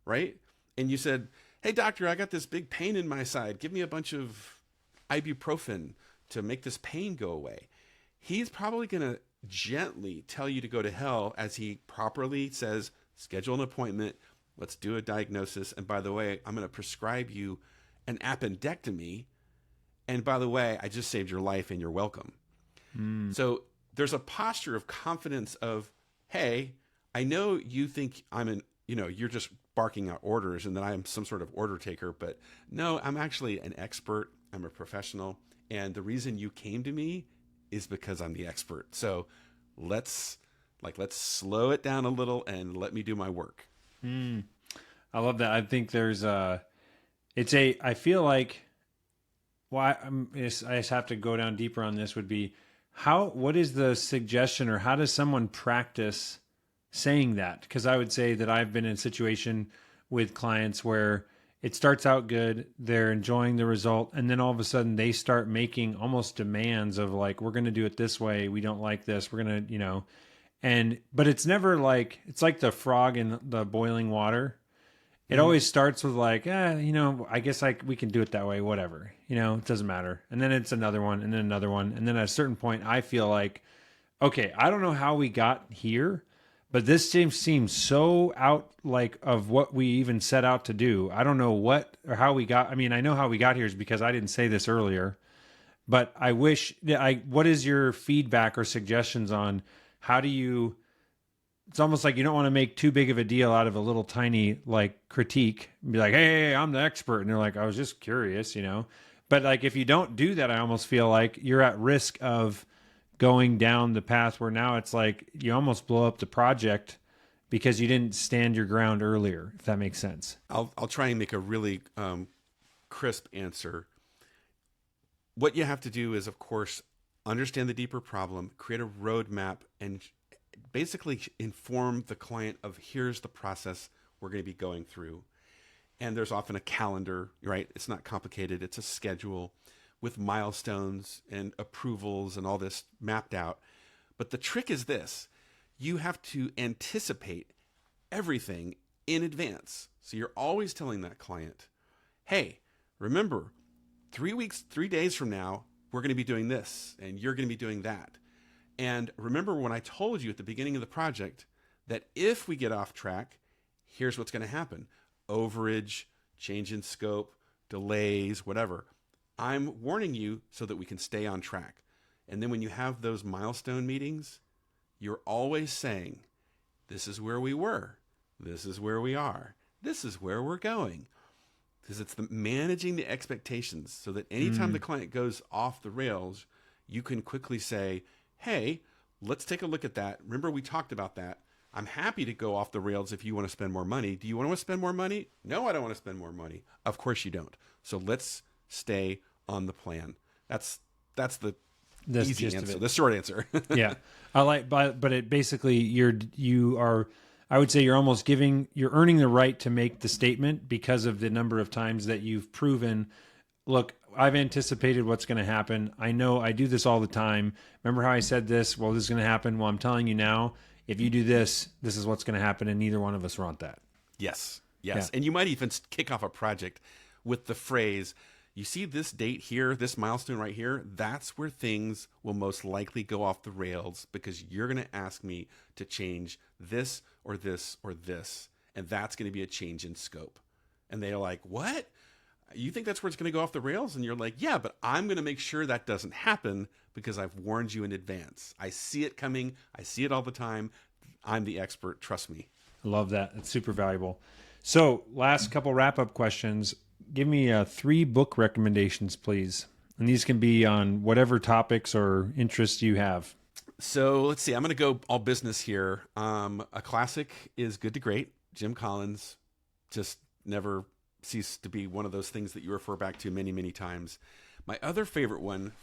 [SPEAKER 1] right? And you said, hey, doctor, I got this big pain in my side. Give me a bunch of ibuprofen to make this pain go away. He's probably going to gently tell you to go to hell as he properly says, schedule an appointment. Let's do a diagnosis. And by the way, I'm going to prescribe you an appendectomy. And by the way, I just saved your life and you're welcome. So there's a posture of confidence of, hey, I know you think you're just barking out orders and that I'm some sort of order taker, but no, I'm actually an expert. I'm a professional. And the reason you came to me is because I'm the expert. So let's slow it down a little and let me do my work.
[SPEAKER 2] I love that. I think there's I feel like, I just have to go down deeper on this would be what is the suggestion, or how does someone practice saying that? Because I would say that I've been in a situation with clients where it starts out good, they're enjoying the result, and then all of a sudden they start making almost demands of like, we're going to do it this way, we don't like this, we're going to, but it's never like, it's like the frog in the boiling water. It always starts with like, I guess we can do it that way, whatever, it doesn't matter. And then it's another one, and then another one. And then at a certain point, I feel like, okay, I don't know how we got here, but this seems so out like of what we even set out to do. I don't know what or how we got. I mean, I know how we got here is because I didn't say this earlier, but what is your feedback or suggestions on how do you, it's almost like you don't want to make too big of a deal out of a little tiny like critique and be like, hey, I'm the expert. And they're like, I was just curious, But like, if you don't do that, I almost feel like you're at risk of going down the path where now it's like you almost blow up the project because you didn't stand your ground earlier, if that makes sense.
[SPEAKER 1] I'll try and make a really crisp answer. What you have to do is, of course, understand the deeper problem, create a roadmap, and basically inform the client of here's the process we're going to be going through. And there's often a calendar, right? It's not complicated. It's a schedule with milestones and approvals and all this mapped out. But the trick is this: you have to anticipate everything in advance. So you're always telling that client, hey, remember, 3 days from now, we're going to be doing this and you're going to be doing that. And remember when I told you at the beginning of the project that if we get off track, here's what's going to happen: overage, change in scope, delays, whatever. I'm warning you so that we can stay on track. And then when you have those milestone meetings, you're always saying, this is where we were, this is where we are, this is where we're going. Because it's managing the expectations so that anytime the client goes off the rails, you can quickly say, hey, let's take a look at that. Remember, we talked about that. I'm happy to go off the rails if you want to spend more money. Do you want to spend more money? No, I don't want to spend more money. Of course you don't. So let's stay on the plan. That's the easy answer, the short answer.
[SPEAKER 2] Yeah. I like, but it basically, I would say you're earning the right to make the statement because of the number of times that you've proven, look, I've anticipated what's going to happen. I know I do this all the time. Remember how I said this? Well, this is going to happen. Well, I'm telling you now, if you do this, this is what's going to happen. And neither one of us want that.
[SPEAKER 1] Yes.
[SPEAKER 2] Yeah.
[SPEAKER 1] And you might even kick off a project with the phrase, you see this date here, this milestone right here, that's where things will most likely go off the rails because you're going to ask me to change this or this or this. And that's going to be a change in scope. And they're like, what? You think that's where it's going to go off the rails? And you're like, yeah, but I'm going to make sure that doesn't happen because I've warned you in advance. I see it coming. I see it all the time. I'm the expert. Trust me.
[SPEAKER 2] I love that. It's super valuable. So last couple wrap-up questions. Give me 3 book recommendations, please. And these can be on whatever topics or interests you have.
[SPEAKER 1] So let's see. I'm going to go all business here. A classic is Good to Great. Jim Collins just never ceased to be one of those things that you refer back to many, many times. My other favorite one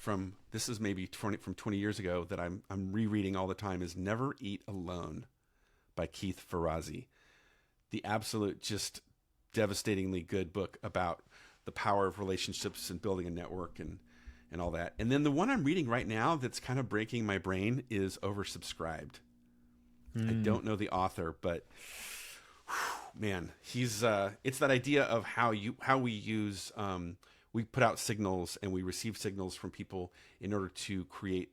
[SPEAKER 1] this is maybe from 20 years ago that I'm rereading all the time is Never Eat Alone by Keith Ferrazzi. The absolute just devastatingly good book about the power of relationships and building a network and all that. And then the one I'm reading right now that's kind of breaking my brain is Oversubscribed. I don't know the author, but man, he's it's that idea of how we use we put out signals and we receive signals from people in order to create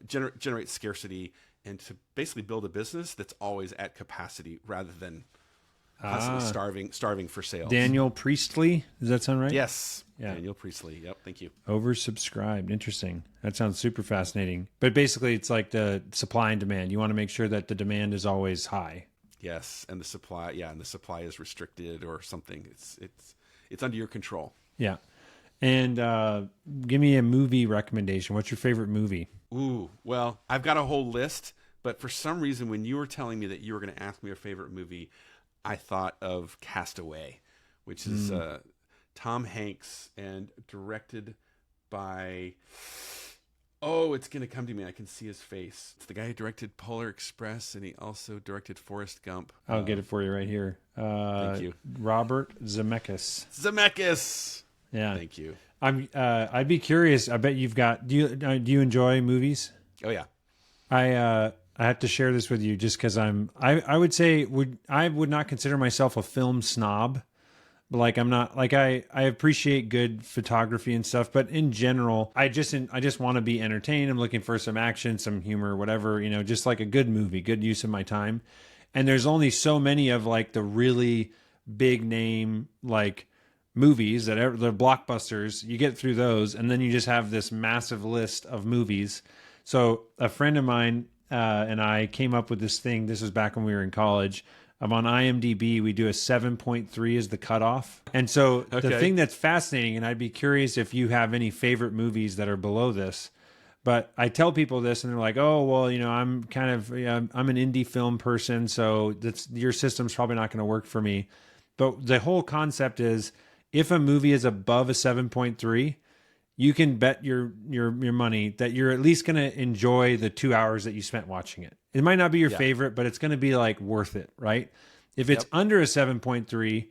[SPEAKER 1] generate scarcity and to basically build a business that's always at capacity rather than constantly starving for sales.
[SPEAKER 2] Daniel Priestley, does that sound right?
[SPEAKER 1] Yes.
[SPEAKER 2] Yeah.
[SPEAKER 1] Daniel Priestley. Yep. Thank you.
[SPEAKER 2] Oversubscribed. Interesting. That sounds super fascinating. But basically, it's like the supply and demand. You want to make sure that the demand is always high.
[SPEAKER 1] Yes, and the supply is restricted or something. It's under your control.
[SPEAKER 2] Yeah. And give me a movie recommendation. What's your favorite movie?
[SPEAKER 1] Ooh, well, I've got a whole list, but for some reason, when you were telling me that you were going to ask me a favorite movie, I thought of Castaway, which is Tom Hanks and directed by... Oh, it's going to come to me. I can see his face. It's the guy who directed Polar Express, and he also directed Forrest Gump.
[SPEAKER 2] I'll get it for you right here.
[SPEAKER 1] Thank you.
[SPEAKER 2] Robert Zemeckis.
[SPEAKER 1] Zemeckis!
[SPEAKER 2] Yeah.
[SPEAKER 1] Thank you.
[SPEAKER 2] I'd be curious. I bet you've got... Do you enjoy movies?
[SPEAKER 1] Oh, yeah.
[SPEAKER 2] I have to share this with you just because I would say I would not consider myself a film snob. Like I'm not like I appreciate good photography and stuff, but in general, I just want to be entertained. I'm looking for some action, some humor, whatever, just like a good movie, good use of my time. And there's only so many of like the really big name like movies that are the blockbusters. You get through those, and then you just have this massive list of movies. So a friend of mine and I came up with this thing. This was back when we were in college. On IMDb, we do a 7.3 as the cutoff. And so the thing that's fascinating, and I'd be curious if you have any favorite movies that are below this, but I tell people this and they're like, oh, well, I'm kind of, I'm an indie film person, so your system's probably not going to work for me. But the whole concept is if a movie is above a 7.3, you can bet your money that you're at least going to enjoy the 2 hours that you spent watching it. It might not be your favorite, but it's going to be like worth it, right? If it's under a 7.3,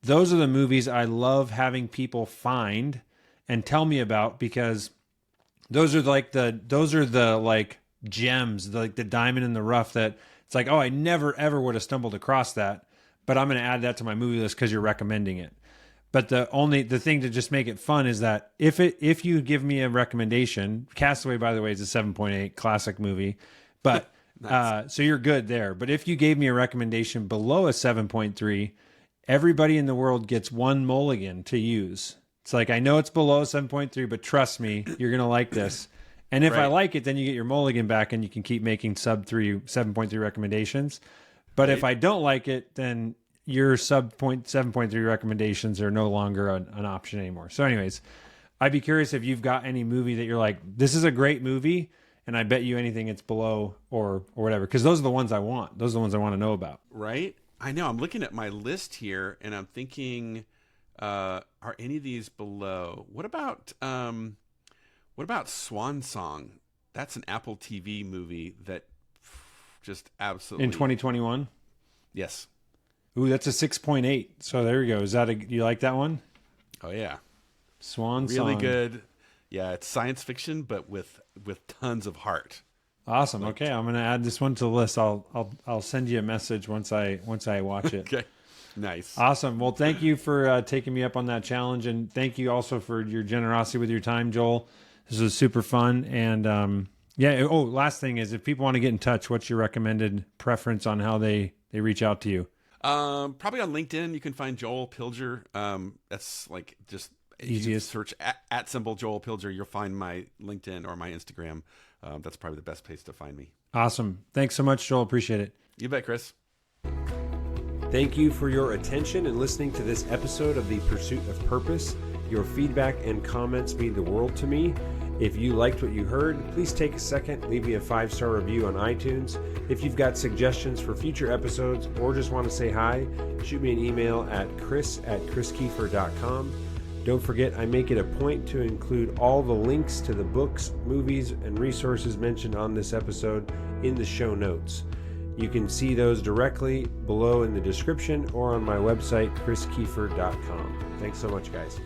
[SPEAKER 2] those are the movies I love having people find and tell me about, because those are the gems, like the diamond in the rough that it's like, oh, I never ever would have stumbled across that, but I'm going to add that to my movie list because you're recommending it. But the thing to just make it fun is that if you give me a recommendation, Castaway, by the way, is a 7.8 classic movie, but nice. So you're good there. But if you gave me a recommendation below a 7.3, everybody in the world gets one mulligan to use. It's like, I know it's below 7.3, but trust me, you're going to like this. And if I like it, then you get your mulligan back and you can keep making 7.3 recommendations. But if I don't like it, then your 7.3 recommendations are no longer an option anymore. So anyways, I'd be curious if you've got any movie that you're like, this is a great movie, and I bet you anything it's below or whatever, because those are the ones I want. Those are the ones I want to know about.
[SPEAKER 1] Right? I know. I'm looking at my list here, and I'm thinking, are any of these below? What about Swan Song? That's an Apple TV movie that just absolutely...
[SPEAKER 2] In 2021?
[SPEAKER 1] Yes.
[SPEAKER 2] Ooh, that's a 6.8. So there you go. Is that you like that one?
[SPEAKER 1] Oh yeah,
[SPEAKER 2] Swan
[SPEAKER 1] really
[SPEAKER 2] Song.
[SPEAKER 1] Really good. Yeah, it's science fiction, but with tons of heart.
[SPEAKER 2] Awesome. Okay, I'm gonna add this one to the list. I'll send you a message once I watch it.
[SPEAKER 1] Okay. Nice.
[SPEAKER 2] Awesome. Well, thank you for taking me up on that challenge, and thank you also for your generosity with your time, Joel. This was super fun, and yeah. Oh, last thing is, if people want to get in touch, what's your recommended preference on how they reach out to you?
[SPEAKER 1] Probably on LinkedIn, you can find Joel Pilger. That's like just
[SPEAKER 2] easiest.
[SPEAKER 1] Search at symbol Joel Pilger. You'll find my LinkedIn or my Instagram. That's probably the best place to find me.
[SPEAKER 2] Awesome. Thanks so much, Joel. Appreciate it.
[SPEAKER 1] You bet, Chris.
[SPEAKER 3] Thank you for your attention and listening to this episode of The Pursuit of Purpose. Your feedback and comments mean the world to me. If you liked what you heard, please take a second, leave me a 5-star review on iTunes. If you've got suggestions for future episodes or just want to say hi, shoot me an email at chris@chriskiefer.com. Don't forget, I make it a point to include all the links to the books, movies, and resources mentioned on this episode in the show notes. You can see those directly below in the description or on my website, chriskiefer.com. Thanks so much, guys.